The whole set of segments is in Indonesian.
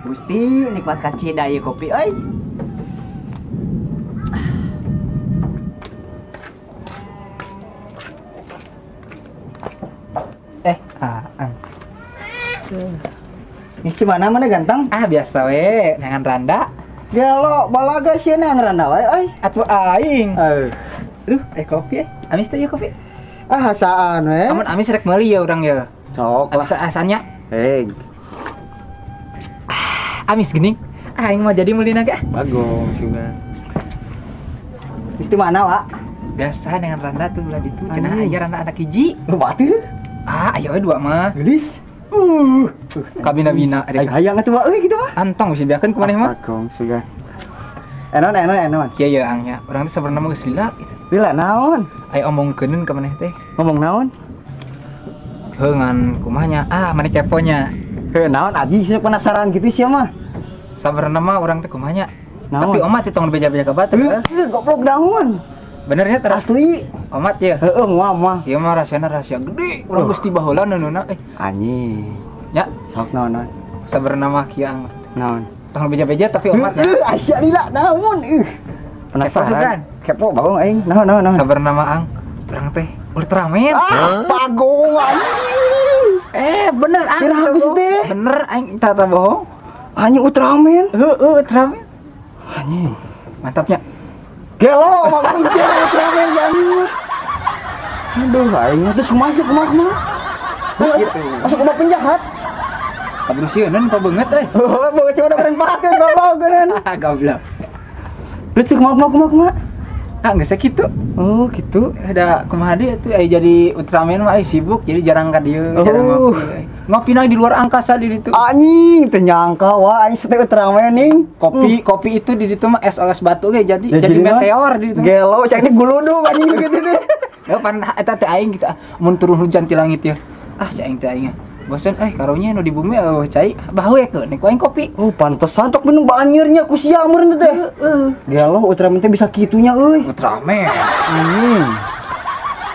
Gusti nikmat kacida ieu kopi euy. Geus di mana ganteng? Biasa we, nangan randa. Gelo balaga sieun nangan randa wae euy. Atuh aing. Kopi Amis teh ieu kopi. Hasaan we. Amun Amis rek meuli ya urang ya. Sok Amis asalnya. Amis geuning. Aing mah jadi meulina ge. Bagus juga. Geus di mana, Wak? Biasa dengan randa tuh bulan itu cenah aya randa anak hiji. Loba teu? Aya we dua mah. Gelis. Kabina-bina hayang atuh Wak euy gitu mah. Antong bisa biarkan kumaneh mah. Bagong suga. Enon. Kieu ya angnya. Urang teh sabenerna mah geus lila gitu. Lila naon? Aya omongkeun ka maneh teh. Ngomong naon? Heungan kumanya. Maneh keponya. Naon aji sih penasaran gitu sih mah. Sabenerna mah urang teh kumanya. Naon? Tapi omat teh tong beja-beja ka batur. Goblok naon? Benernya Asli. Omat ya. Heeh, mah. Ieu mah rasana rahasia gede. Urang geus ti baheula neununa Anjing. Ya, Sok naon? sabenerna mah kieu ang. Naon? Tong beja-beja tapi omatnya. Asya lila naon? Penasaran. Kepo bagong aing. Naon? Sabenerna mah ang. Urang teh Ultraman. Bagong anjing. Bener ang. Bagus deh. Bener aing tata bohong. Anjing Ultraman. Ultraman. Anjing. Mantapnya. Gelo, bagong Ultraman anjing. Aduh, aing teh masuk kumaha? Gitu. Masuk rumah penjahat. Kabur sieunan kau beungeut euy. Bawa coba udah pakeun goblok geureun. Goblok. Terus kumaha? Geus sakitu. Oh, gitu. Ada kumaha deui atuh jadi Ultraman mah sibuk jadi jarang ka dieu, jarang ngopi. Ngopina di luar angkasa di ditu. Anjing, teu nyangka wah aing teh Ultraman ning. Kopi itu di ditu mah es batu ge jadi meteor di ditu. Gelo, cak ini guludung anjing gitu teh. Ya pan eta teh aing gitu mun turun hujan ti langit ya. Cai aing teh aing. Bosan karunya nu di bumi cai baheue ke nek aing kopi. Pantesan tok minum banyeurnya ku sia meureun teh. Gelo Ultraman teh bisa kitunya euy. Ultraman.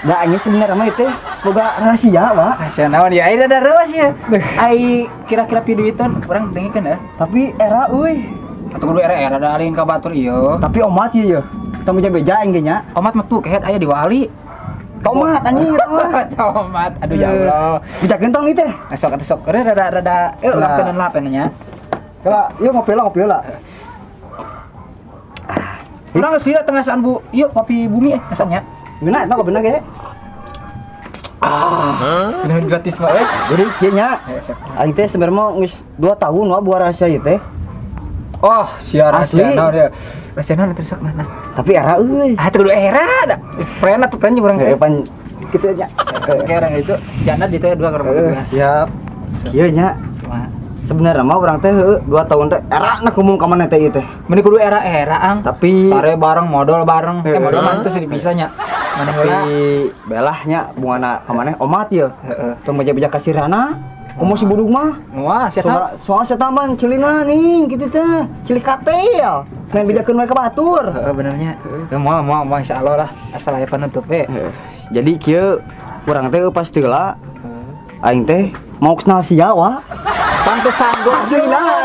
Da aing sebenarnya mah teh boga rahasia, Pak. Rahasia naon ya? Ai da rewas ya. Ai kira-kira piduitan urang dengikeun Tapi era euy. Atuh kudu era da alin ka batur ieu. Tapi omat ieu. Teu beja-beja aing ge nya. Omat mah tuh kehet aya di wali. Tomat anjing eta mah. Tomat. Aduh ya Allah. Bisa gentong ieu teh. Sok rada lapenan nya. Kala, ieu ngopi lah. Urang geus lihat tengasaan Bu. Ieu kopi bumi asalnya. Geuna eta kopi ge. Bener gratis mah Jadi kieu nya. Aing teh sebenarnya mah geus 2 tahun wah buah rahasia ieu teh. Oh, sia rahasia naon dia. Rahasia naon terus nah. Tapi era euy. Teu kudu era da. Pren atuh pren urang teh. Pan kitu nya. Orang itu jana di teh 2 keur siap. Kieu nya. Sebenarnya mah urang teh 2 tahun teh era na ngomong ka maneh teh ieu teh. Meni kudu era ang. Tapi sare bareng modal bareng. Modal mah teh dipisah nya. Maneh belahnya bungana ka maneh omat ieu. Tong beja-beja kasirana. Komo si budug mah. Wah, sia soal eta mah cilina ning kitu teh. Cili katel. Main bejakeun we ka batur. Benernya. Moal insyaallah lah asal aya penutup we. Jadi kieu urang teh pas heula aing teh mau kenal sia wa. Pantesan gua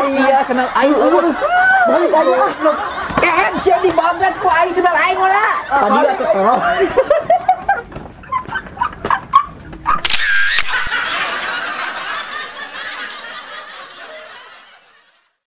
sia senal aing balik aja. Kehen sia dibabet ku aing senal aing lah. Tadi atuh